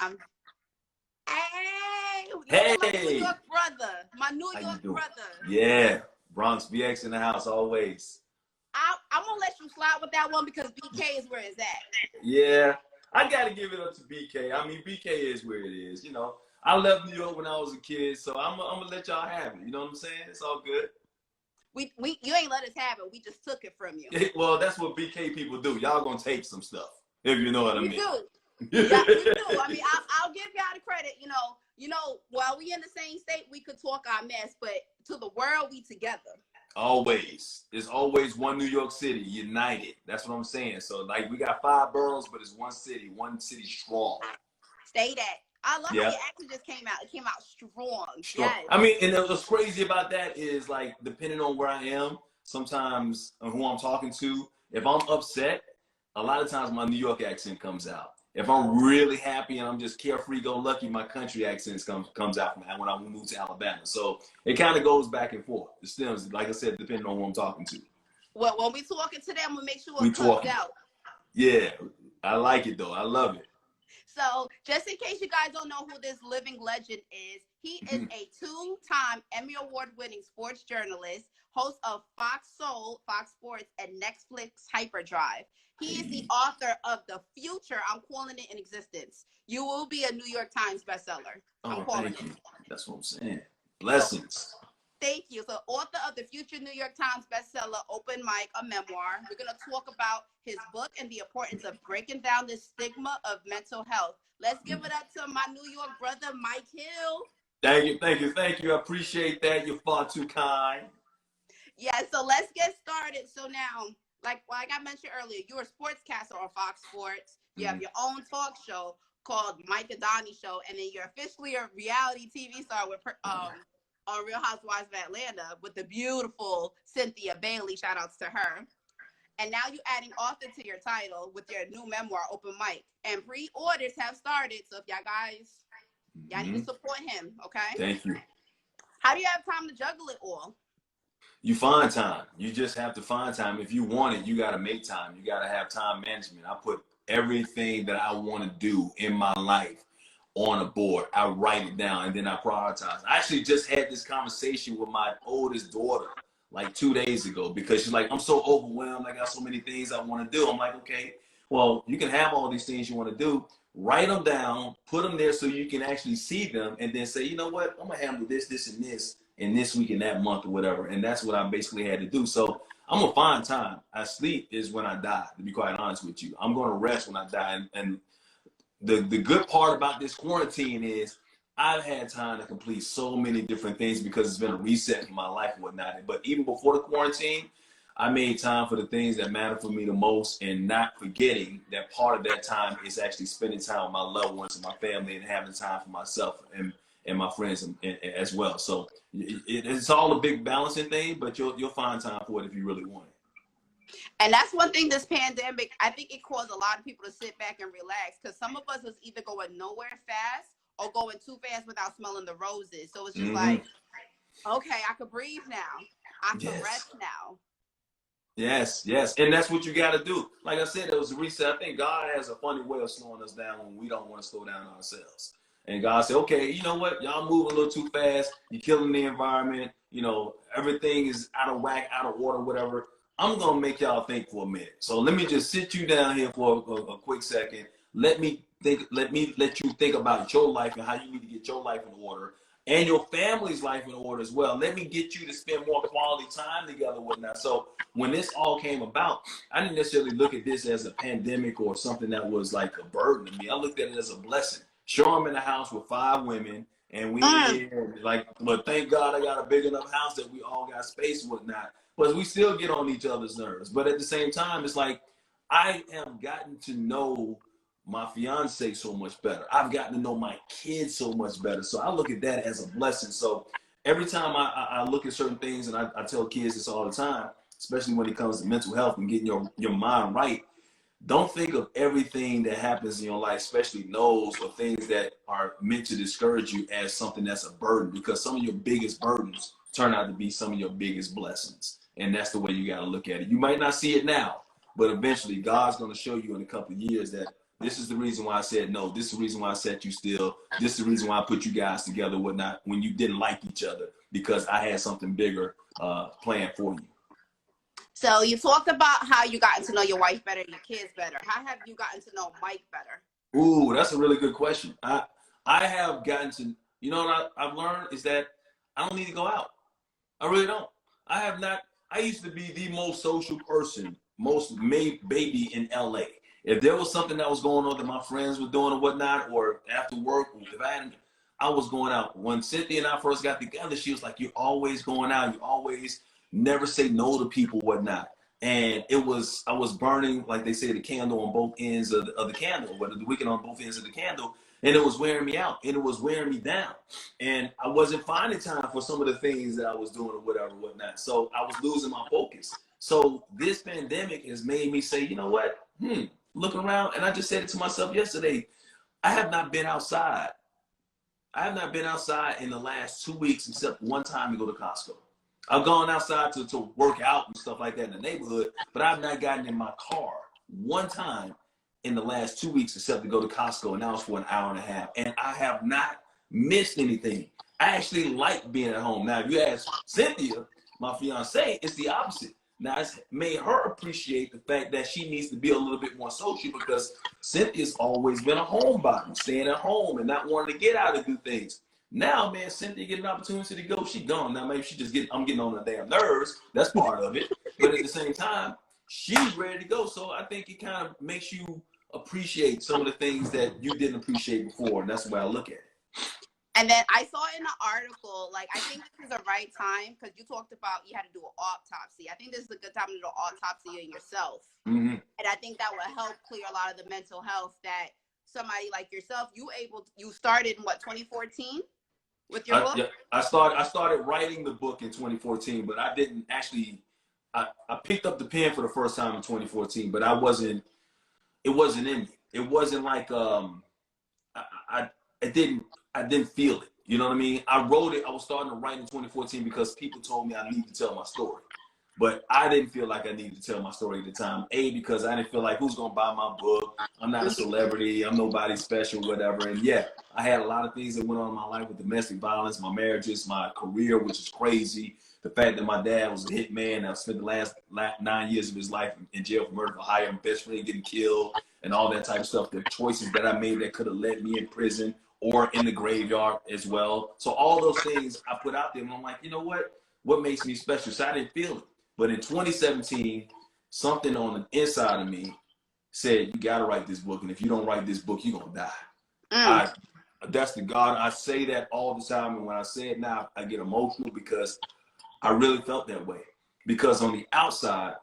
and hey, Hey, my New York brother, my New how you York doing? brother. Yeah, Bronx BX in the house always. I'm gonna let you slide with that one because BK is where it's at. Yeah, I got to give it up to BK. I mean, BK is where it is. You know, I left New York when I was a kid, so I'm gonna let y'all have it. You know what I'm saying? It's all good. You ain't let us have it. We just took it from you. Well, that's what BK people do. Y'all gonna take some stuff, if you know what I We mean. do. Yeah, we do. I mean, I'll give y'all the credit. While we in the same state, we could talk our mess, but to the world, we together. Always. It's always one New York City, united. That's what I'm saying. So, like, we got 5 boroughs, but it's one city strong. Stay that. I love how Yeah. your accent just came out. It came out strong. Strong. Yes. I mean, and what's crazy about that is, like, depending on where I am, sometimes who I'm talking to, if I'm upset, a lot of times my New York accent comes out. If I'm really happy and I'm just carefree, go lucky, my country accent comes out when I move to Alabama. So it kind of goes back and forth. It stems, like I said, depending on who I'm talking to. Well, when we talking to them, we'll make sure We it comes talking. out. Yeah, I like it though. I love it. So, just in case you guys don't know who this living legend is, he is a 2-time Emmy Award-winning sports journalist, host of Fox Soul, Fox Sports, and Netflix Hyperdrive. He is the author of The Future. I'm calling it in existence. You will be a New York Times bestseller. I'm calling thank you. it. That's what I'm saying. So, Blessings. thank you. So, author of the future New York Times bestseller, Open Mic, a memoir. We're going to talk about his book and the importance of breaking down the stigma of mental health. Let's give it up to my New York brother, Mike Hill. Thank you. I appreciate that. You're far too kind. Yeah, so let's get started. So now, like I mentioned earlier, you're a sportscaster on Fox Sports. You have your own talk show called Mike and Donnie Show, and then you're officially a reality TV star with on Real Housewives of Atlanta with the beautiful Cynthia Bailey. Shout outs to her. And now you're adding author to your title with your new memoir, Open Mic. And pre-orders have started. So if y'all need to support him, okay? Thank you. How do you have time to juggle it all? You find time. You just have to find time. If you want it, you got to make time. You got to have time management. I put everything that I want to do in my life on a board. I write it down and then I prioritize. I actually just had this conversation with my oldest daughter like 2 days ago because she's like, I'm so overwhelmed. I got so many things I want to do. I'm like, okay, well, you can have all these things you want to do. Write them down, put them there so you can actually see them and then say, you know what, I'm going to handle this, this, and this in this week and that month or whatever. And that's what I basically had to do. So I'm going to find time. I sleep is when I die, to be quite honest with you. I'm going to rest when I die. And the good part about this quarantine is I've had time to complete so many different things because it's been a reset for my life and whatnot. But even before the quarantine, I made time for the things that matter for me the most and not forgetting that part of that time is actually spending time with my loved ones and my family and having time for myself and my friends as well. So it's all a big balancing thing, but you'll find time for it if you really want it. And that's one thing this pandemic, I think it caused a lot of people to sit back and relax because some of us was either going nowhere fast or going too fast without smelling the roses. So it's just like, okay, I could breathe now. I can rest now. Yes. And that's what you got to do. Like I said, it was a reset. I think God has a funny way of slowing us down when we don't want to slow down ourselves. And God said, okay, you know what? Y'all move a little too fast. You're killing the environment. You know, everything is out of whack, out of order, whatever. I'm going to make y'all think for a minute. So let me just sit you down here for a quick second. Let you think about your life and how you need to get your life in order and your family's life in order as well. Let me get you to spend more quality time together and whatnot. So when this all came about, I didn't necessarily look at this as a pandemic or something that was like a burden to me. I looked at it as a blessing. Sure, I'm in a house with 5 women and we but thank God I got a big enough house that we all got space and whatnot. But we still get on each other's nerves. But at the same time, it's like I have gotten to know my fiance so much better. I've gotten to know my kids so much better. So I look at that as a blessing. So every time I look at certain things, and I tell kids this all the time, especially when it comes to mental health and getting your mind right, don't think of everything that happens in your life, especially no's or things that are meant to discourage you as something that's a burden, because some of your biggest burdens turn out to be some of your biggest blessings. And that's the way you got to look at it. You might not see it now, but eventually God's going to show you in a couple of years that This is the reason why I said no. This is the reason why I set you still. This is the reason why I put you guys together, whatnot, when you didn't like each other, because I had something bigger planned for you. So you talked about how you gotten to know your wife better, your kids better. How have you gotten to know Mike better? Ooh, that's a really good question. I have gotten to, you know what I've learned is that I don't need to go out. I really don't. I have not. I used to be the most social person, most made baby in LA. If there was something that was going on that my friends were doing or whatnot, or after work, if I was going out. When Cynthia and I first got together, she was like, "You're always going out. You always never say no to people, whatnot." And I was burning, like they say, the candle on both ends of the candle, whether the wick on both ends of the candle, and it was wearing me out, and it was wearing me down. And I wasn't finding time for some of the things that I was doing or whatever, whatnot. So I was losing my focus. So this pandemic has made me say, you know what? Looking around, and I just said it to myself yesterday, I have not been outside. I have not been outside in the last 2 weeks except one time to go to Costco. I've gone outside to work out and stuff like that in the neighborhood, but I've not gotten in my car one time in the last 2 weeks except to go to Costco, and that was for an hour and a half. And I have not missed anything. I actually like being at home. Now, if you ask Cynthia, my fiance, it's the opposite. Now, it's made her appreciate the fact that she needs to be a little bit more social, because Cynthia's always been a homebody, staying at home and not wanting to get out and do things. Now, man, Cynthia get an opportunity to go, she gone. Now, maybe I'm getting on her damn nerves. That's part of it. But at the same time, she's ready to go. So I think it kind of makes you appreciate some of the things that you didn't appreciate before. And that's the way I look at it. And then I saw in the article, like, I think this is the right time, because you talked about you had to do an autopsy. I think this is a good time to do an autopsy on yourself. Mm-hmm. And I think that will help clear a lot of the mental health that somebody like yourself, you started in what, 2014 with your book? Yeah, I started writing the book in 2014, but I didn't actually, I picked up the pen for the first time in 2014, but it wasn't in me. It wasn't like, I didn't feel it. You know what I mean? I wrote it. I was starting to write in 2014 because people told me I needed to tell my story. But I didn't feel like I needed to tell my story at the time. Because I didn't feel like, who's going to buy my book? I'm not a celebrity. I'm nobody special, whatever. And yeah, I had a lot of things that went on in my life with domestic violence, my marriages, my career, which is crazy. The fact that my dad was a hitman. I spent the last 9 years of his life in jail for murder for hire, my best friend getting killed, and all that type of stuff. The choices that I made that could have led me in prison or in the graveyard as well. So all those things I put out there, and I'm like, you know what? What makes me special? So I didn't feel it. But in 2017, something on the inside of me said, you got to write this book. And if you don't write this book, you're going to die. That's the God. I say that all the time. And when I say it now, I get emotional because I really felt that way. Because on the outside,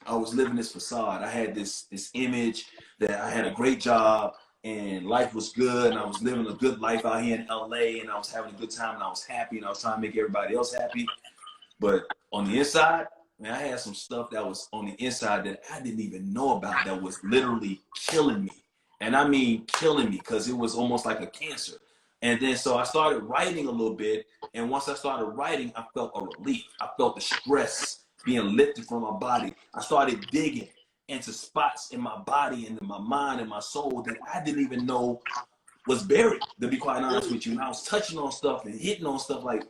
I was living this facade. I had this image that I had a great job and life was good. And I was living a good life out here in LA. And I was having a good time and I was happy. And I was trying to make everybody else happy. But on the inside, man, I had some stuff that was on the inside that I didn't even know about that was literally killing me. And I mean killing me, because it was almost like a cancer. And then so I started writing a little bit. And once I started writing, I felt a relief. I felt the stress being lifted from my body. I started digging into spots in my body and in my mind and my soul that I didn't even know was buried, to be quite honest with you. And I was touching on stuff and hitting on stuff like,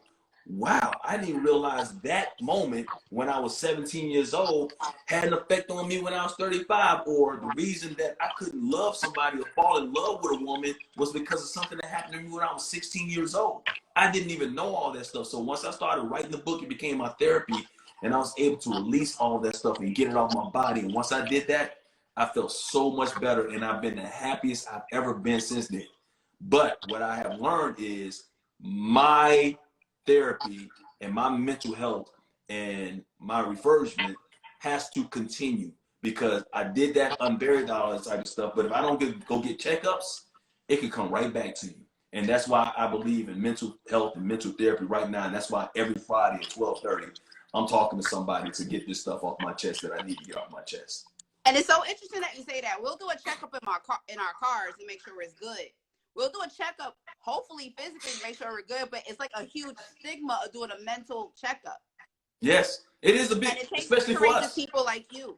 wow, I didn't even realize that moment when I was 17 years old had an effect on me when I was 35, or the reason that I couldn't love somebody or fall in love with a woman was because of something that happened to me when I was 16 years old. I didn't even know all that stuff. So once I started writing the book, it became my therapy, and I was able to release all that stuff and get it off my body. And once I did that, I felt so much better, and I've been the happiest I've ever been since then. But what I have learned is my therapy and my mental health and my refurbishment has to continue, because I did that, unburied all that type of stuff. But if I don't go get checkups, it can come right back to you. And that's why I believe in mental health and mental therapy right now. And that's why every Friday at 12:30, I'm talking to somebody to get this stuff off my chest that I need to get off my chest. And it's so interesting that you say that. We'll do a checkup in our cars to make sure it's good. We'll do a checkup, hopefully physically, to make sure we're good, but it's like a huge stigma of doing a mental checkup. Yes, it is a big, and it takes especially for us. People like you.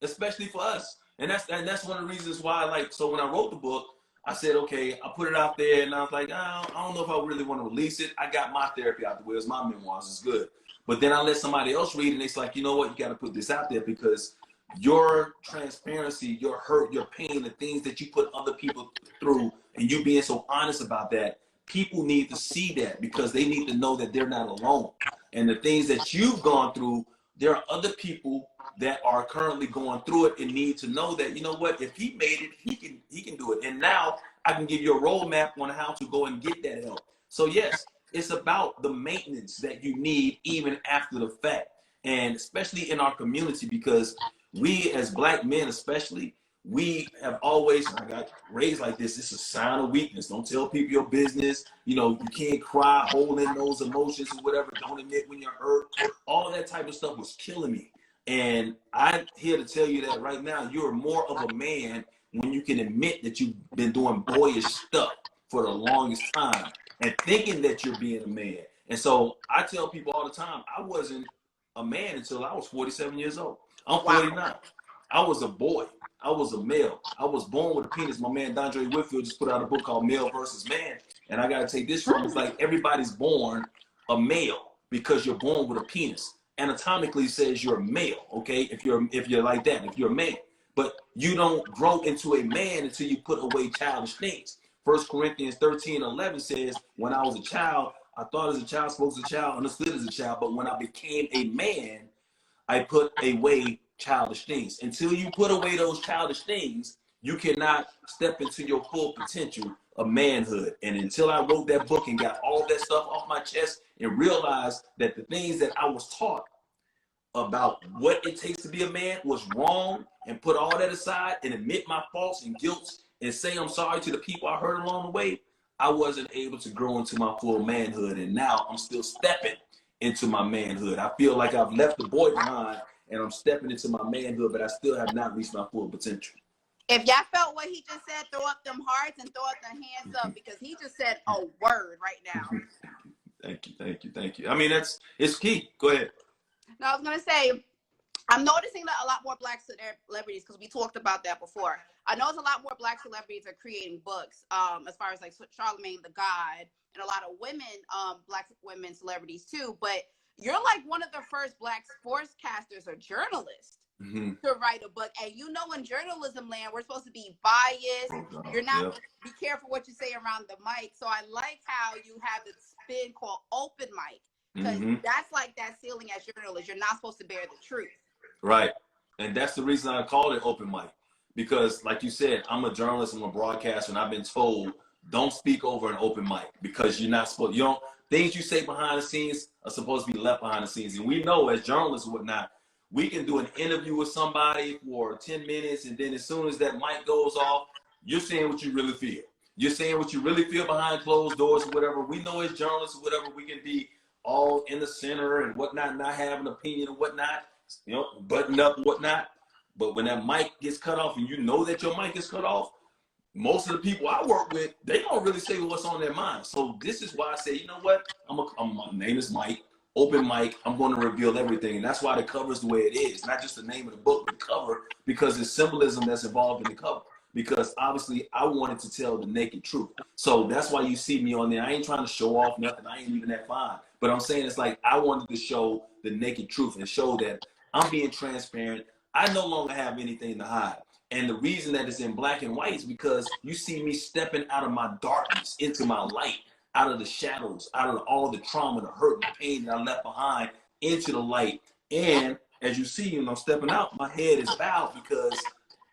Especially for us. And that's one of the reasons why, like, so when I wrote the book, I said, okay, I put it out there, and I was like, I don't know if I really want to release it. I got my therapy out the way. It's my memoirs. It's good. But then I let somebody else read it, and it's like, you know what? You got to put this out there because your transparency, your hurt, your pain, the things that you put other people through, and you being so honest about that, people need to see that because they need to know that they're not alone. And the things that you've gone through, there are other people that are currently going through it and need to know that, you know what, if he made it, he can do it. And now I can give you a roadmap on how to go and get that help. So yes, it's about the maintenance that you need even after the fact. And especially in our community, because we as Black men especially, we have always, I got raised like this, it's a sign of weakness. Don't tell people your business. You know, you can't cry, hold in those emotions or whatever. Don't admit when you're hurt. All that type of stuff was killing me. And I'm here to tell you that right now, you're more of a man when you can admit that you've been doing boyish stuff for the longest time and thinking that you're being a man. And so I tell people all the time, I wasn't a man until I was 47 years old. I'm 49. I was a boy. I was a male. I was born with a penis. My man Dondre Whitfield just put out a book called Male versus Man. And I got to take this from, it's like everybody's born a male because you're born with a penis. Anatomically says you're a male, okay? If you're like that, if you're a man. But you don't grow into a man until you put away childish things. 1 Corinthians 13:11 says, when I was a child, I thought as a child, spoke as a child, understood as a child. But when I became a man, I put away childish things. Until you put away those childish things, you cannot step into your full potential of manhood. And until I wrote that book and got all that stuff off my chest and realized that the things that I was taught about what it takes to be a man was wrong, and put all that aside and admit my faults and guilt and say I'm sorry to the people I hurt along the way, I wasn't able to grow into my full manhood. And now I'm still stepping into my manhood. I feel like I've left the boy behind and I'm stepping into my manhood, but I still have not reached my full potential. If y'all felt what he just said, throw up them hearts and throw up the hands up, because he just said a word right now. Thank you. I mean, it's key. Go ahead. No, I was going to say, I'm noticing that a lot more Black celebrities, because we talked about that before. I know a lot more Black celebrities are creating books, as far as like Charlamagne the God, and a lot of women, Black women celebrities too. But you're like one of the first Black sportscasters or journalists to write a book. And you know, in journalism land, we're supposed to be biased. You're not, be careful what you say around the mic. So I like how you have this spin called open mic, because that's like that ceiling as journalists. You're not supposed to bear the truth. Right. And that's the reason I call it open mic. Because like you said, I'm a journalist, I'm a broadcaster, and I've been told don't speak over an open mic because you're not supposed, things you say behind the scenes are supposed to be left behind the scenes. And we know as journalists and whatnot, we can do an interview with somebody for 10 minutes, and then as soon as that mic goes off, you're saying what you really feel. You're saying what you really feel behind closed doors or whatever. We know as journalists or whatever, we can be all in the center and whatnot, not have an opinion and whatnot, button up and whatnot. But when that mic gets cut off and you know that your mic is cut off, most of the people I work with, they don't really say what's on their mind. So this is why I say, you know what? My name is Mike, open mic. I'm going to reveal everything. And that's why the cover is the way it is. Not just the name of the book, but the cover, because there's symbolism that's involved in the cover. Because obviously I wanted to tell the naked truth. So that's why you see me on there. I ain't trying to show off nothing. I ain't even that fine. But I'm saying it's like I wanted to show the naked truth and show that I'm being transparent. I no longer have anything to hide. And the reason that it's in black and white is because you see me stepping out of my darkness into my light, out of the shadows, out of all the trauma, the hurt, the pain that I left behind into the light. And as you see, I'm stepping out, my head is bowed because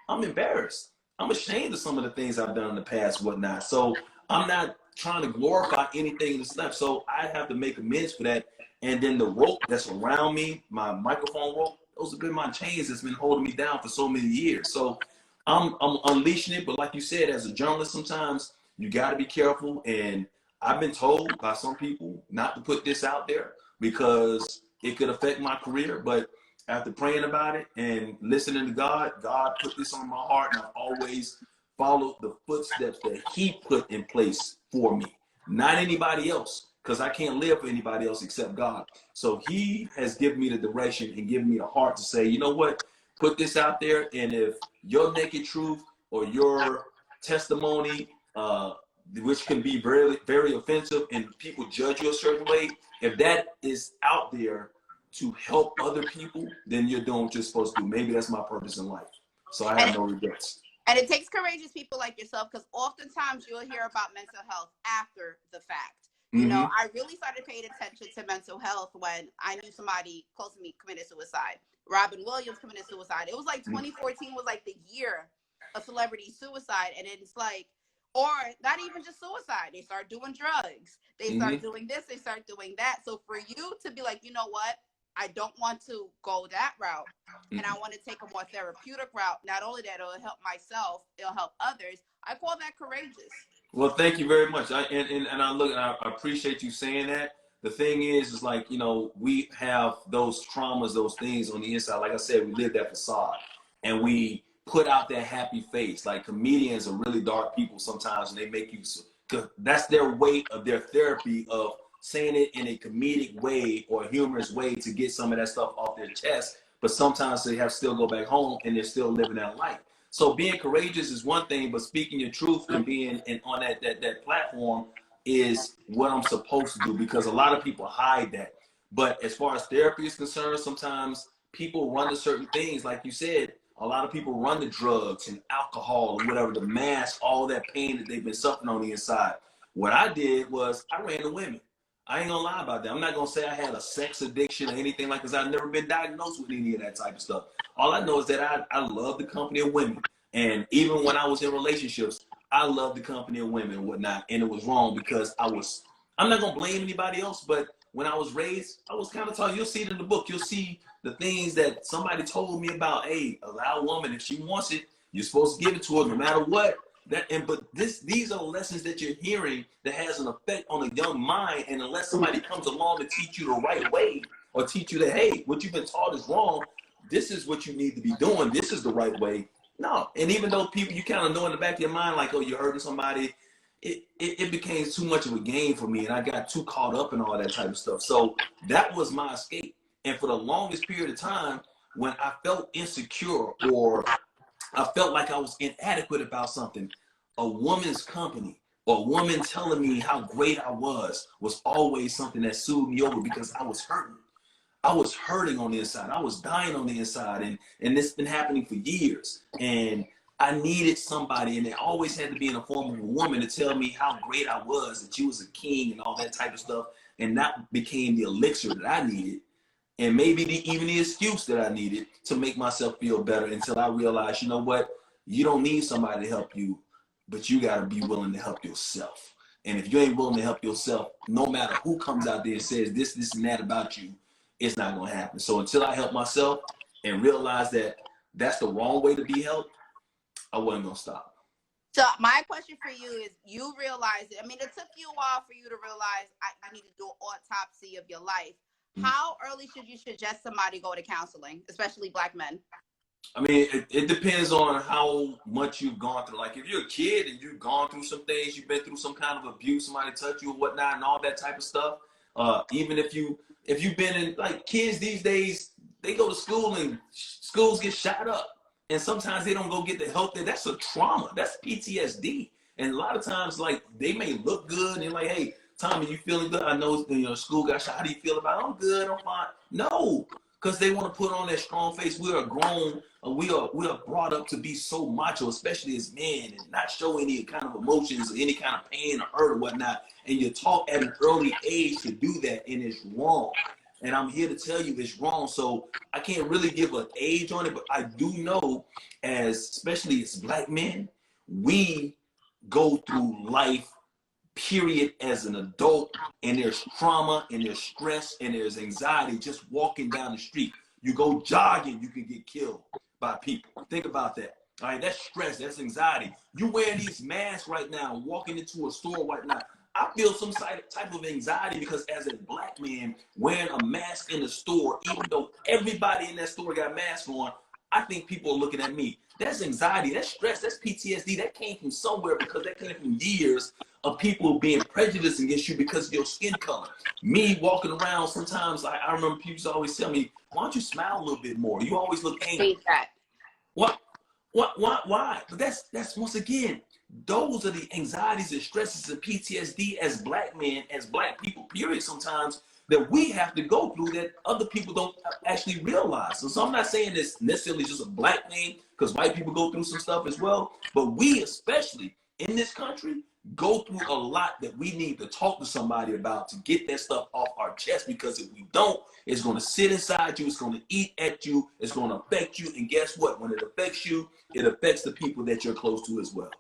I'm embarrassed. I'm ashamed of some of the things I've done in the past, whatnot. So I'm not trying to glorify anything that's left. So I have to make amends for that. And then the rope that's around me, my microphone rope, those have been my chains that's been holding me down for so many years. So I'm unleashing it. But like you said, as a journalist, sometimes you got to be careful. And I've been told by some people not to put this out there because it could affect my career. But after praying about it and listening to God, God put this on my heart, and I've always followed the footsteps that He put in place for me, not anybody else, because I can't live for anybody else except God. So He has given me the direction and given me the heart to say, you know what, put this out there, and if your naked truth or your testimony, which can be very, very offensive, and people judge you a certain way, if that is out there to help other people, then you're doing what you're supposed to do. Maybe that's my purpose in life. So I have no regrets. And it takes courageous people like yourself, because oftentimes you'll hear about mental health after the fact. You know, I really started paying attention to mental health when I knew somebody close to me committed suicide. Robin Williams committed suicide. It was like 2014 was like the year of celebrity suicide. And it's like, or not even just suicide. They start doing drugs. They start doing this. They start doing that. So for you to be like, you know what? I don't want to go that route. And I want to take a more therapeutic route. Not only that, it'll help myself, it'll help others. I call that courageous. Well, thank you very much. I appreciate you saying that. The thing is like, you know, we have those traumas, those things on the inside. Like I said, we live that facade and we put out that happy face. Like comedians are really dark people sometimes, and they make you, because that's their way of their therapy of saying it in a comedic way or a humorous way to get some of that stuff off their chest. But sometimes they have to still go back home and they're still living that life. So being courageous is one thing, but speaking your truth and being on that platform is what I'm supposed to do, because a lot of people hide that. But as far as therapy is concerned, sometimes people run to certain things. Like you said, a lot of people run to drugs and alcohol and whatever to mask all that pain that they've been suffering on the inside. What I did was I ran to women. I ain't gonna lie about that. I'm not gonna say I had a sex addiction or anything like this. I've never been diagnosed with any of that type of stuff. All I know is that I love the company of women. And even when I was in relationships, I loved the company of women and whatnot. And it was wrong because I'm not gonna blame anybody else, but when I was raised, I was kind of taught, you'll see it in the book, you'll see the things that somebody told me about, hey, allow a woman, if she wants it, you're supposed to give it to her no matter what. These are lessons that you're hearing that has an effect on a young mind, and unless somebody comes along to teach you the right way or teach you that, hey, what you've been taught is wrong, this is what you need to be doing, this is the right way. No, and even though people, you kind of know in the back of your mind, like, oh, you're hurting somebody, it became too much of a game for me, and I got too caught up in all that type of stuff. So that was my escape. And for the longest period of time, when I felt insecure or I felt like I was inadequate about something, a woman's company or a woman telling me how great I was always something that soothed me over, because I was hurting. I was hurting on the inside. I was dying on the inside, and this has been happening for years. And I needed somebody, and it always had to be in the form of a woman, to tell me how great I was, that you was a king and all that type of stuff. And that became the elixir that I needed, and maybe even the excuse that I needed to make myself feel better, until I realized, you know what? You don't need somebody to help you, but you got to be willing to help yourself. And if you ain't willing to help yourself, no matter who comes out there and says this, and that about you, it's not going to happen. So until I help myself and realize that that's the wrong way to be helped, I wasn't going to stop. So my question for you is, you realize it. I mean, it took you a while for you to realize you need to do an autopsy of your life. How early should you suggest somebody go to counseling, especially Black men? I mean, it depends on how much you've gone through. Like if you're a kid and you've gone through some things, you've been through some kind of abuse, somebody touched you or whatnot and all that type of stuff. Even if you've been in, like, kids these days, they go to school and schools get shot up. And sometimes they don't go get the help. That's a trauma. That's PTSD. And a lot of times, like, they may look good and like, hey, Tommy, you feeling good? I know school got shot. How do you feel about it? I'm good. I'm fine. No, because they want to put on that strong face. We are grown. We are brought up to be so macho, especially as men, and not show any kind of emotions or any kind of pain or hurt or whatnot. And you're taught at an early age to do that, and it's wrong. And I'm here to tell you it's wrong. So I can't really give an age on it, but I do know, especially as Black men, we go through life, period, as an adult, and there's trauma and there's stress and there's anxiety just walking down the street. You go jogging, you can get killed by people. Think about that. All right, that's stress, that's anxiety. You wearing these masks right now, walking into a store right now. I feel some type of anxiety because as a Black man wearing a mask in the store, even though everybody in that store got masks on, I think people are looking at me. That's anxiety, that's stress, that's PTSD. That came from somewhere because that came from years of people being prejudiced against you because of your skin color. Me walking around, sometimes I remember people always tell me, why don't you smile a little bit more? You always look angry. Hate that. What? Why? But that's once again, those are the anxieties and stresses and PTSD as black men, as black people, period, sometimes that we have to go through that other people don't actually realize. So I'm not saying it's necessarily just a black thing, because white people go through some stuff as well, but we especially in this country go through a lot that we need to talk to somebody about to get that stuff off our chest, because if we don't, it's going to sit inside you, it's going to eat at you, it's going to affect you, and guess what? When it affects you, it affects the people that you're close to as well.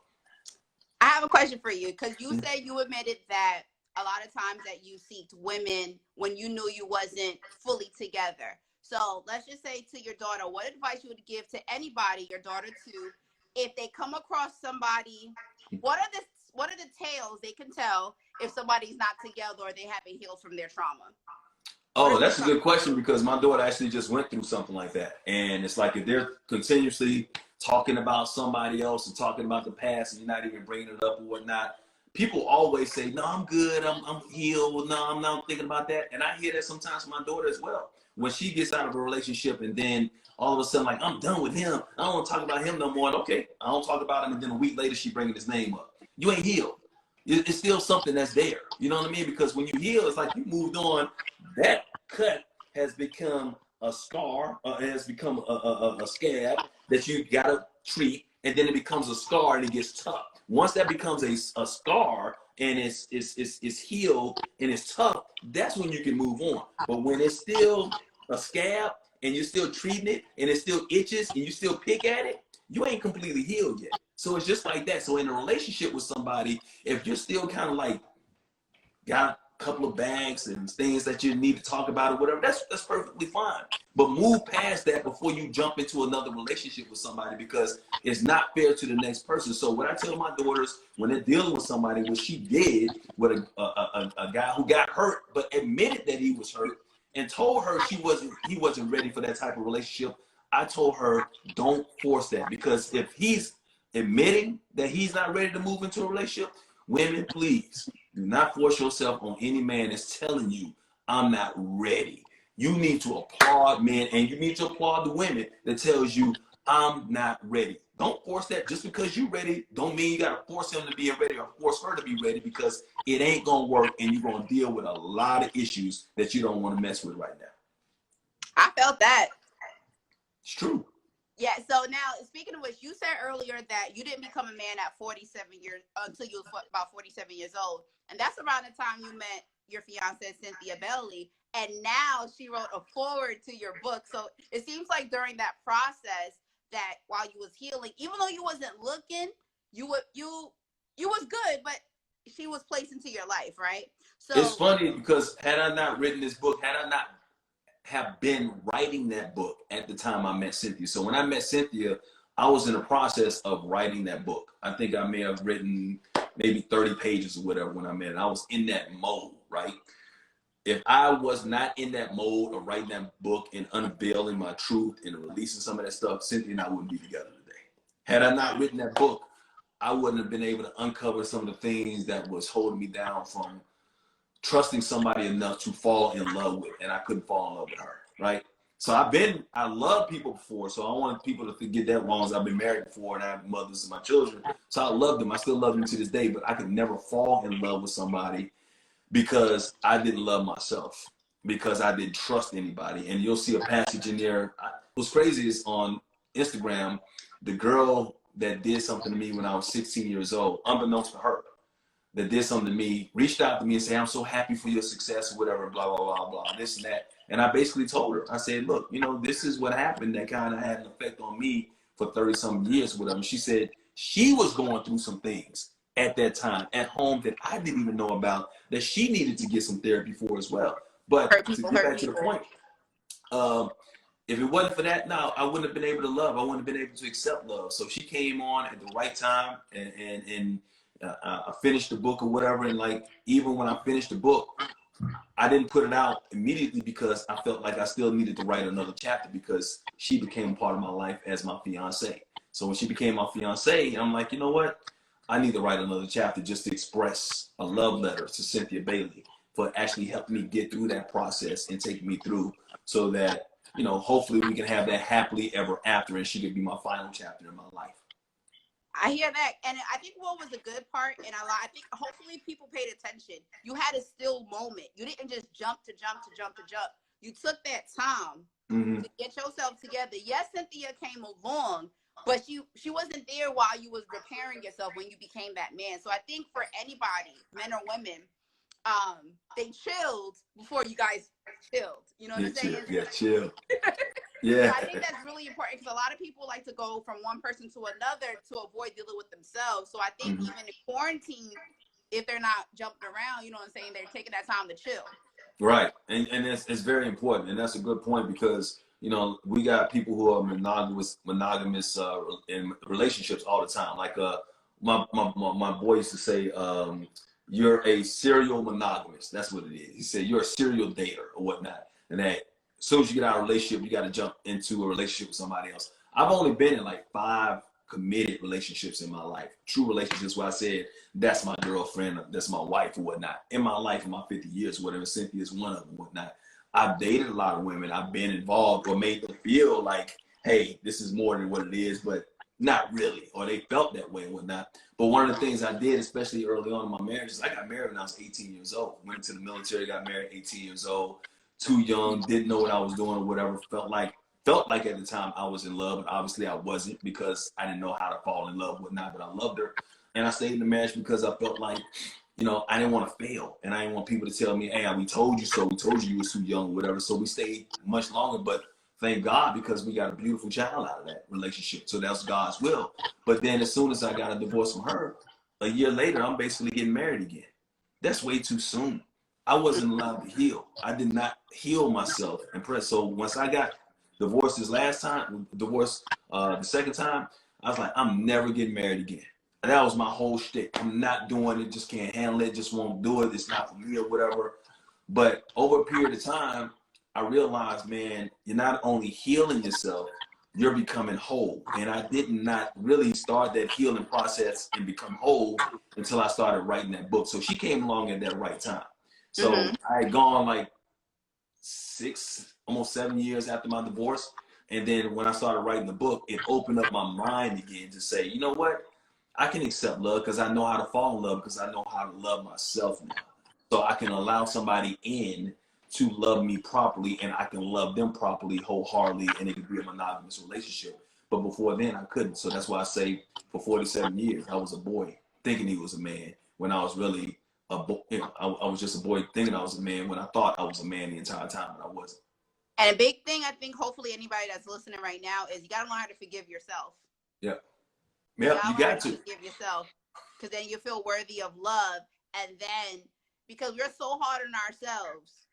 I have a question for you, because you said you admitted that a lot of times that you seeked women when you knew you wasn't fully together. So let's just say to your daughter, what advice you would give to anybody, your daughter too, if they come across somebody, what are the tales they can tell if somebody's not together or they haven't healed from their trauma? Oh, that's a good question, because my daughter actually just went through something like that. And it's like, if they're continuously talking about somebody else and talking about the past and you're not even bringing it up or whatnot, people always say, no, I'm good, I'm healed, no, I'm not thinking about that. And I hear that sometimes from my daughter as well. When she gets out of a relationship and then all of a sudden, like, I'm done with him, I don't want to talk about him no more. And okay, I don't talk about him, and then a week later she bringing his name up. You ain't healed. It's still something that's there. You know what I mean? Because when you heal, it's like you moved on. That cut has become a scar, has become a scab that you gotta treat, and then it becomes a scar and it gets tough. Once that becomes a scar and it's healed and it's tough, that's when you can move on. But when it's still a scab and you're still treating it and it still itches and you still pick at it, you ain't completely healed yet. So it's just like that. So in a relationship with somebody, if you're still kind of like got a couple of bags and things that you need to talk about or whatever, that's perfectly fine. But move past that before you jump into another relationship with somebody, because it's not fair to the next person. So what I tell my daughters when they're dealing with somebody, what she did with a guy who got hurt but admitted that he was hurt and told her he wasn't ready for that type of relationship, I told her, don't force that, because if he's admitting that he's not ready to move into a relationship, women, please do not force yourself on any man that's telling you, I'm not ready. You need to applaud men, and you need to applaud the women that tells you, I'm not ready. Don't force that. Just because you're ready don't mean you got to force him to be ready or force her to be ready, because it ain't going to work, and you're going to deal with a lot of issues that you don't want to mess with right now. I felt that. It's true. Yeah, so now, speaking of which, you said earlier that you didn't become a man at 47 years, until you was about 47 years old. And that's around the time you met your fiancée, Cynthia Bailey. And now she wrote a foreword to your book. So it seems like during that process, that while you was healing, even though you wasn't looking, you was good, but she was placed into your life, right? So it's funny, because had I not written this book, had I not have been writing that book at the time I met Cynthia. So when I met Cynthia, I was in the process of writing that book. I think I may have written maybe 30 pages or whatever when I met her. I was in that mode, right? If I was not in that mode of writing that book and unveiling my truth and releasing some of that stuff, Cynthia and I wouldn't be together today. Had I not written that book, I wouldn't have been able to uncover some of the things that was holding me down from trusting somebody enough to fall in love with, and I couldn't fall in love with her, right? So I loved people before, so I don't want people to forget that wrong. I've been married before and I have mothers and my children, so I love them. I still love them to this day, but I could never fall in love with somebody because I didn't love myself, because I didn't trust anybody. And you'll see a passage in there. What's crazy is on Instagram, the girl that did something to me when I was 16 years old, unbeknownst to her, that did something to me, reached out to me and said, I'm so happy for your success or whatever, blah, blah, blah, blah, this and that. And I basically told her, I said, look, this is what happened that kind of had an effect on me for 30-some years or whatever. She said she was going through some things at that time at home that I didn't even know about, that she needed to get some therapy for as well. But to get back to the point, if it wasn't for that, no, I wouldn't have been able to love. I wouldn't have been able to accept love. So she came on at the right time, and I finished the book or whatever. And like, even when I finished the book, I didn't put it out immediately because I felt like I still needed to write another chapter, because she became a part of my life as my fiance. So when she became my fiance, I'm like, you know what? I need to write another chapter just to express a love letter to Cynthia Bailey for actually helping me get through that process and taking me through so that, you know, hopefully we can have that happily ever after and she could be my final chapter in my life. I hear that. And I think what was a good part, and I think hopefully people paid attention. You had a still moment. You didn't just jump to jump to jump to jump. You took that time to get yourself together. Yes, Cynthia came along, but she wasn't there while you was repairing yourself when you became that man. So I think for anybody, men or women, they chilled before you guys chilled. You know what I'm saying? Yeah, chill. Yeah. So I think that's really important because a lot of people like to go from one person to another to avoid dealing with themselves. So I think even in quarantine, if they're not jumping around, you know what I'm saying, they're taking that time to chill. Right. And it's very important. And that's a good point because, you know, we got people who are monogamous in relationships all the time. Like my boy used to say, you're a serial monogamist. That's what it is. He said you're a serial dater or whatnot. And that as soon as you get out of a relationship, you got to jump into a relationship with somebody else. I've only been in like 5 committed relationships in my life. True relationships where I said, that's my girlfriend, that's my wife or whatnot. In my life, in my 50 years, whatever, Cynthia is one of them, whatnot. I've dated a lot of women. I've been involved or made them feel like, hey, this is more than what it is, but not really. Or they felt that way and whatnot. But one of the things I did, especially early on in my marriage, is I got married when I was 18 years old. Went to the military, got married 18 years old. Too young, didn't know what I was doing or whatever. Felt like at the time I was in love, but obviously I wasn't because I didn't know how to fall in love, whatnot, but I loved her. And I stayed in the marriage because I felt like, you know, I didn't want to fail. And I didn't want people to tell me, hey, we told you so. We told you was too young or whatever. So we stayed much longer. But thank God because we got a beautiful child out of that relationship. So that's God's will. But then as soon as I got a divorce from her, a year later, I'm basically getting married again. That's way too soon. I wasn't allowed to heal. I did not heal myself and press. So once I got divorced the second time, I was like, I'm never getting married again. And that was my whole shtick. I'm not doing it, just can't handle it, just won't do it. It's not for me or whatever. But over a period of time, I realized, man, you're not only healing yourself, you're becoming whole. And I did not really start that healing process and become whole until I started writing that book. So she came along at that right time. So I had gone like 6, almost 7 years after my divorce. And then when I started writing the book, it opened up my mind again to say, you know what? I can accept love because I know how to fall in love because I know how to love myself now. So I can allow somebody in to love me properly and I can love them properly, wholeheartedly, and it could be a monogamous relationship. But before then, I couldn't. So that's why I say for 47 years, I was a boy thinking he was a man when I was really a boy. You know, I was just a boy thinking I was a man when I thought I was a man the entire time, but I wasn't. And a big thing, I think, hopefully anybody that's listening right now is you got to learn how to forgive yourself. Yeah. Yeah, you got to. Forgive yourself because then you feel worthy of love. And then because we're so hard on ourselves,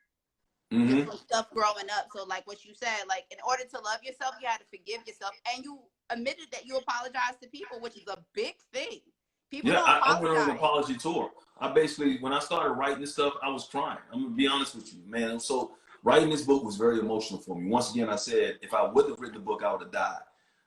just from stuff growing up. So like what you said, like in order to love yourself, you had to forgive yourself. And you admitted that you apologize to people, which is a big thing. People don't apologize. I went on an apology tour. I basically, when I started writing this stuff, I was crying. I'm going to be honest with you, man. So writing this book was very emotional for me. Once again, I said, if I wouldn't have written the book, I would have died.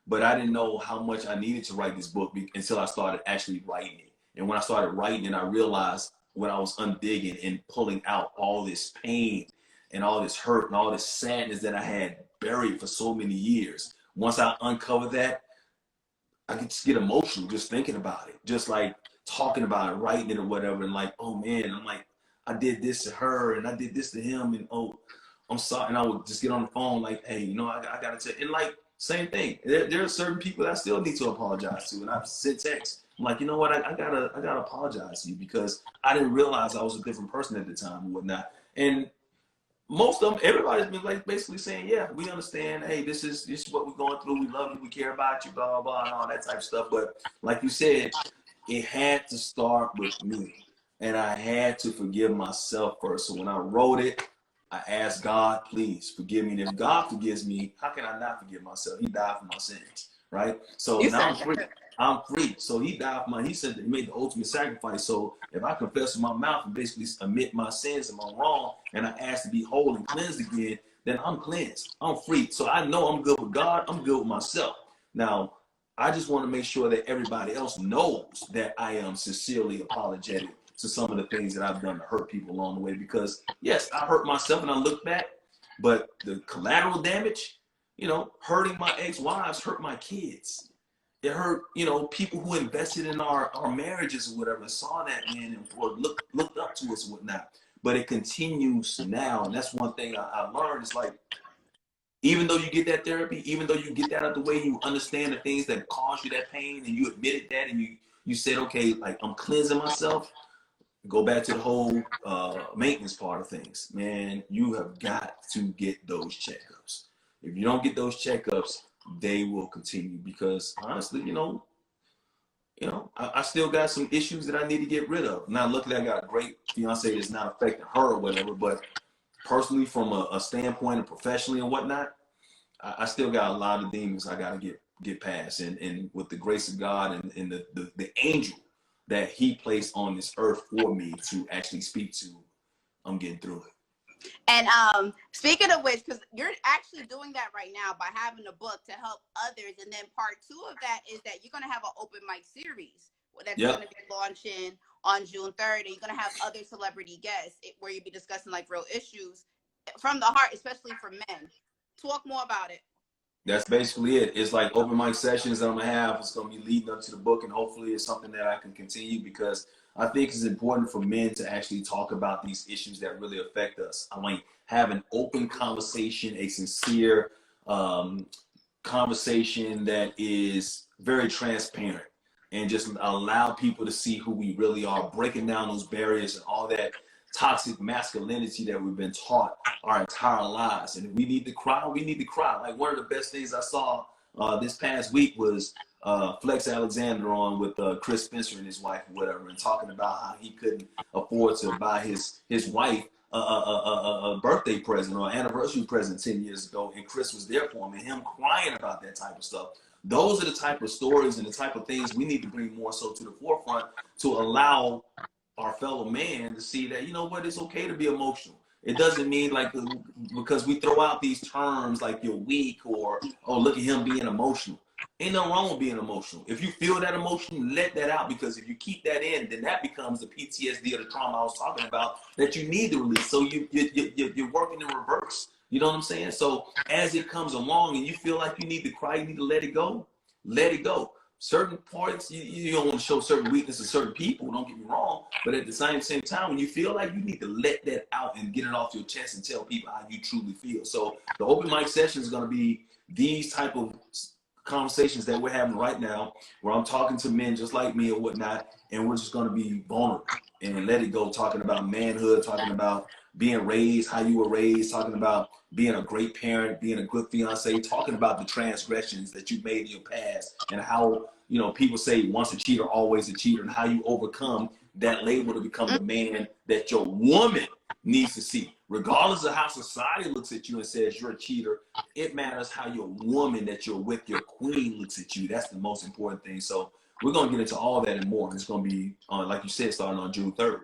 But I didn't know how much I needed to write this book until I started actually writing it. And when I started writing it, I realized when I was undigging and pulling out all this pain and all this hurt and all this sadness that I had buried for so many years. Once I uncovered that, I could just get emotional just thinking about it, just like talking about it, writing it or whatever. And like, oh man, I'm like, I did this to her and I did this to him. And oh, I'm sorry. And I would just get on the phone like, hey, you know, I got to tell. And like, same thing. There are certain people that I still need to apologize to. And I've sent texts. I'm like, you know what? I gotta apologize to you because I didn't realize I was a different person at the time and whatnot. And most of them, everybody's been like basically saying, yeah, we understand. Hey, this is what we're going through. We love you. We care about you, blah, blah, blah, and all that type of stuff. But like you said, it had to start with me. And I had to forgive myself first. So when I wrote it, I asked God, please forgive me. And if God forgives me, how can I not forgive myself? He died for my sins, right? So now I'm free. I'm free. So he died for he said that he made the ultimate sacrifice. So if I confess with my mouth and basically admit my sins and my wrong, and I ask to be whole and cleansed again, then I'm cleansed. I'm free. So I know I'm good with God. I'm good with myself. Now, I just want to make sure that everybody else knows that I am sincerely apologetic to some of the things that I've done to hurt people along the way. Because yes, I hurt myself and I look back, but the collateral damage, you know, hurting my ex-wives hurt my kids. It hurt, you know, people who invested in our marriages or whatever, saw that, man, and or looked up to us and whatnot. But it continues now. And that's one thing I learned. It's like, even though you get that therapy, even though you get that out of the way, you understand the things that caused you that pain, and you admitted that, and you said, okay, like, I'm cleansing myself. Go back to the whole maintenance part of things. Man, you have got to get those checkups. If you don't get those checkups, they will continue, because honestly, I still got some issues that I need to get rid of. Now, luckily, I got a great fiance that's not affecting her or whatever, but personally, from a standpoint and professionally and whatnot, I still got a lot of demons I got to get past. And with the grace of God and the angel that he placed on this earth for me to actually speak to, I'm getting through it. And speaking of which, because you're actually doing that right now by having a book to help others. And then part 2 of that is that you're going to have an open mic series that's going to be launching on June 3rd. And you're going to have other celebrity guests where you'll be discussing like real issues from the heart, especially for men. Talk more about it. That's basically it. It's like open mic sessions that I'm going to have. It's going to be leading up to the book, and hopefully it's something that I can continue, because I think it's important for men to actually talk about these issues that really affect us. I mean, have an open conversation, a sincere conversation that is very transparent, and just allow people to see who we really are, breaking down those barriers and all that toxic masculinity that we've been taught our entire lives. And if we need to cry, we need to cry. Like, one of the best things I saw this past week was Flex Alexander on with Chris Spencer and his wife or whatever, and talking about how he couldn't afford to buy his wife a birthday present or anniversary present 10 years ago, and Chris was there for him, and him crying about that type of stuff. Those are the type of stories and the type of things we need to bring more so to the forefront, to allow our fellow man to see that, you know what, it's okay to be emotional. It doesn't mean like, because we throw out these terms like you're weak, or, oh, look at him being emotional. Ain't nothing wrong with being emotional. If you feel that emotion, let that out, because if you keep that in, then that becomes the PTSD or the trauma I was talking about that you need to release. So you're working in reverse. You know what I'm saying? So as it comes along and you feel like you need to cry, you need to let it go. Let it go. Certain parts, you don't want to show certain weaknesses to certain people, don't get me wrong, but at the same time, when you feel like you need to let that out and get it off your chest and tell people how you truly feel. So the open mic session is going to be these type of conversations that we're having right now, where I'm talking to men just like me or whatnot, and we're just going to be vulnerable and let it go, talking about manhood, talking about being raised, how you were raised, talking about being a great parent, being a good fiance, talking about the transgressions that you made in your past, and how, you know, people say once a cheater, always a cheater, and how you overcome that label to become the man that your woman needs to see. Regardless of how society looks at you and says you're a cheater, it matters how your woman that you're with, your queen, looks at you. That's the most important thing. So we're going to get into all that and more. It's going to be, like you said, starting on June 3rd.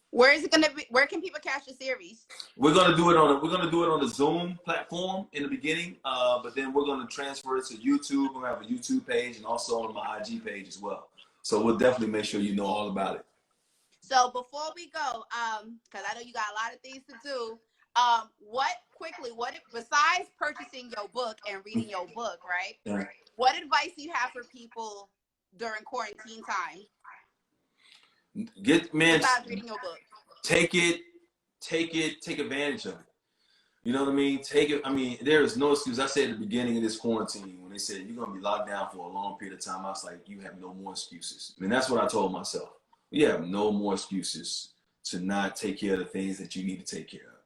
Where is it going to be? Where can people catch the series? We're going to do it on the Zoom platform in the beginning, but then we're going to transfer it to YouTube. We're going to have a YouTube page and also on my IG page as well. So we'll definitely make sure you know all about it. So before we go, because I know you got a lot of things to do, besides purchasing your book and reading your book, right? Yeah. What advice do you have for people during quarantine time? Besides reading your book. Take advantage of it. You know what I mean? Take it. I mean, there is no excuse. I said at the beginning of this quarantine, when they said you're going to be locked down for a long period of time, I was like, you have no more excuses. I mean, that's what I told myself. You have no more excuses to not take care of the things that you need to take care of.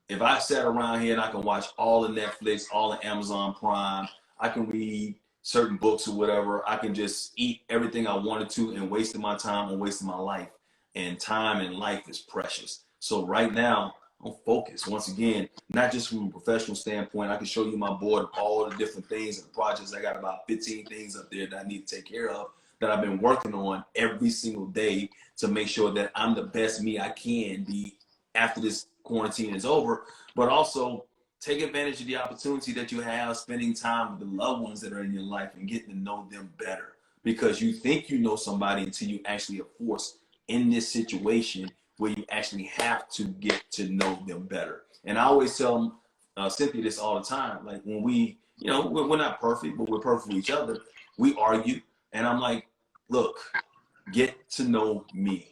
If I sat around here and I can watch all of Netflix, all of Amazon Prime, I can read certain books or whatever, I can just eat everything I wanted to and wasting my time and wasting my life. And time and life is precious. So right now, I'm focused. Once again, not just from a professional standpoint, I can show you my board of all the different things and projects. I got about 15 things up there that I need to take care of, that I've been working on every single day to make sure that I'm the best me I can be after this quarantine is over. But also, take advantage of the opportunity that you have spending time with the loved ones that are in your life and getting to know them better. Because you think you know somebody until you actually are forced in this situation where you actually have to get to know them better. And I always tell Cynthia this all the time. Like when we, you know, we're not perfect, but we're perfect for each other. We argue, and I'm like, look, get to know me.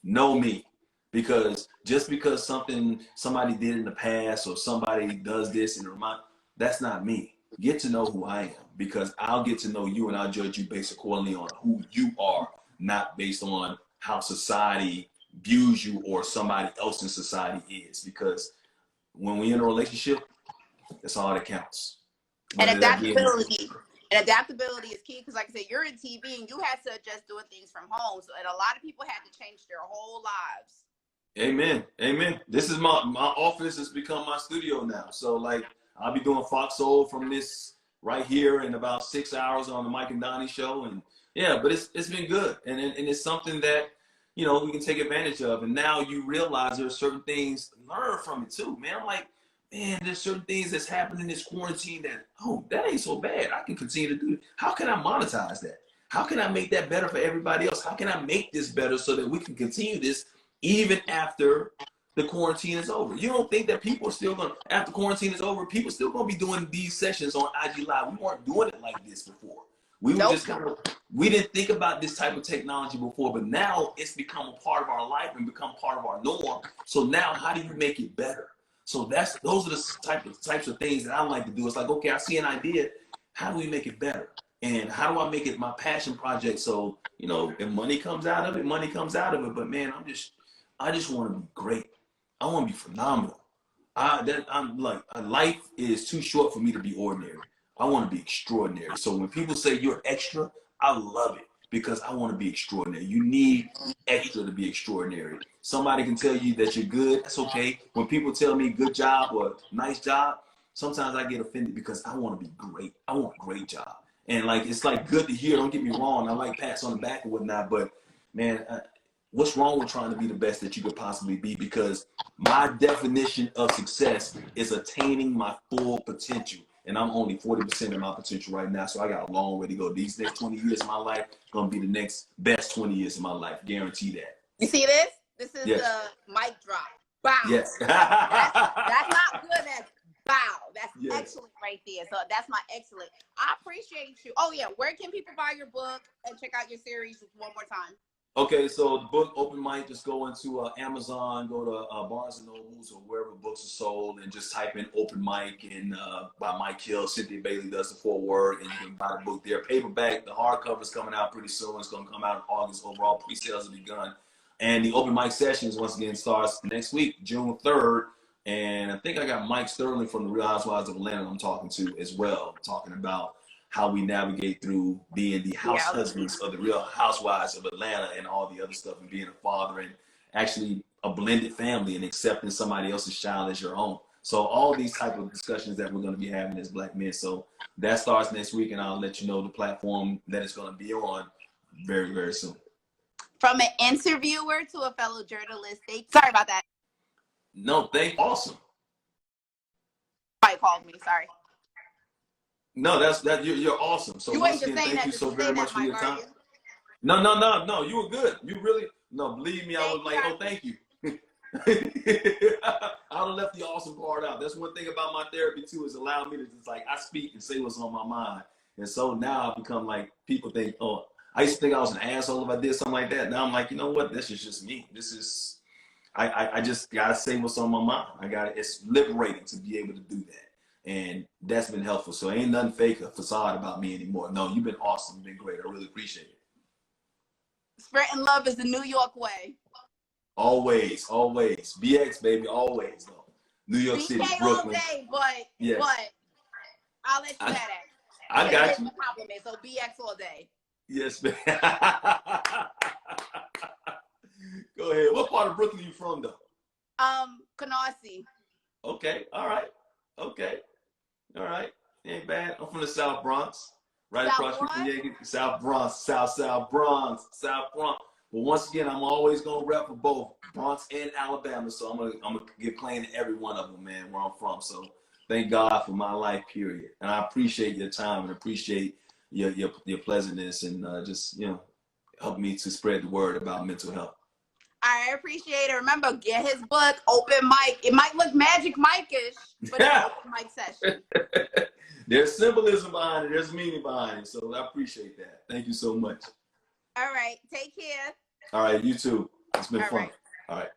Know me. Because just because somebody did in the past or somebody does this and remind, that's not me. Get to know who I am, because I'll get to know you and I'll judge you based accordingly on who you are, not based on how society views you or somebody else in society is. Because when we're in a relationship, that's all that counts. And adaptability. And adaptability is key, because like I said, you're in TV and you had to adjust doing things from home. So, and a lot of people had to change their whole lives. Amen. Amen. This is my office has become my studio now. So like I'll be doing Fox Soul from this right here in about 6 hours on the Mike and Donnie show. And yeah, but it's been good. And it's something that, you know, we can take advantage of. And now you realize there are certain things, learn from it too, man. I'm like, man, there's certain things that's happening in this quarantine that, oh, that ain't so bad. I can continue to do it. How can I monetize that? How can I make that better for everybody else? How can I make this better so that we can continue this even after the quarantine is over? You don't think that people are still going to, after quarantine is over, people still going to be doing these sessions on IG Live? We weren't doing it like this before. We were just kind of, we didn't think about this type of technology before, but now it's become a part of our life and become part of our norm. So now how do you make it better? So those are the types of things that I like to do. It's like, okay, I see an idea. How do we make it better? And how do I make it my passion project? So, you know, if money comes out of it, money comes out of it. But man, I just want to be great. I want to be phenomenal. I'm like, life is too short for me to be ordinary. I want to be extraordinary. So when people say you're extra, I love it, because I want to be extraordinary. You need extra to be extraordinary. Somebody can tell you that you're good. That's okay. When people tell me good job or nice job, sometimes I get offended because I want to be great. I want a great job. And like, it's like good to hear. Don't get me wrong. I like pats on the back and whatnot, but man, what's wrong with trying to be the best that you could possibly be? Because my definition of success is attaining my full potential. And I'm only 40% of my potential right now. So I got a long way to go. These next 20 years of my life are going to be the next best 20 years of my life. Guarantee that. You see this? This is the mic drop. Bow. Yes. that's not good. That's bow. That's excellent right there. So that's my excellent. I appreciate you. Oh, yeah. Where can people buy your book and check out your series one more time? Okay, so the book Open Mic, just go into Amazon, go to Barnes & Nobles or wherever books are sold, and just type in Open Mic and by Mike Hill. Cynthia Bailey does the foreword, and you can buy the book there. Paperback, the hardcover is coming out pretty soon. It's going to come out in August. Overall, pre-sales have begun. And the Open Mic sessions, once again, starts next week, June 3rd. And I think I got Mike Sterling from the Real Housewives of Atlanta I'm talking to as well, talking about how we navigate through being the house husbands of the Real Housewives of Atlanta and all the other stuff, and being a father and actually a blended family and accepting somebody else's child as your own. So all these type of discussions that we're going to be having as Black men. So that starts next week, and I'll let you know the platform that it's going to be on very, very soon. From an interviewer to a fellow journalist, sorry about that. No, awesome. Somebody called me, sorry. No, you're awesome. So once again, thank you so very much for your time. No, you were good. You really, no, believe me, I was like, oh, thank you. I would have left the awesome part out. That's one thing about my therapy too, is allowing me to just like, I speak and say what's on my mind. And so now I've become like, people think, oh, I used to think I was an asshole if I did something like that. Now I'm like, you know what? This is just me. This is, I just gotta say what's on my mind. It's liberating to be able to do that. And that's been helpful. So ain't nothing fake or facade about me anymore. No, you've been awesome. You've been great. I really appreciate it. Spreading love is the New York way. Always. BX, baby, always. Though. New York City, Brooklyn. All day, but I'll let you have that. I got you. Compliment, so BX all day. Yes, man. Go ahead. What part of Brooklyn are you from, though? Canarsie. Okay. All right. Okay. All right. Ain't bad. I'm from the South Bronx. Right across from Yankee. South Bronx. South Bronx. But once again, I'm always going to rep for both Bronx and Alabama. So I'm gonna get playing in every one of them, man, where I'm from. So thank God for my life, period. And I appreciate your time and appreciate your pleasantness and just, you know, help me to spread the word about mental health. I appreciate it. Remember, get his book, Open Mic. It might look Magic Mike-ish, but it's an open mic session. There's symbolism behind it. There's meaning behind it. So I appreciate that. Thank you so much. All right. Take care. All right. You too. It's been All fun. right. All right.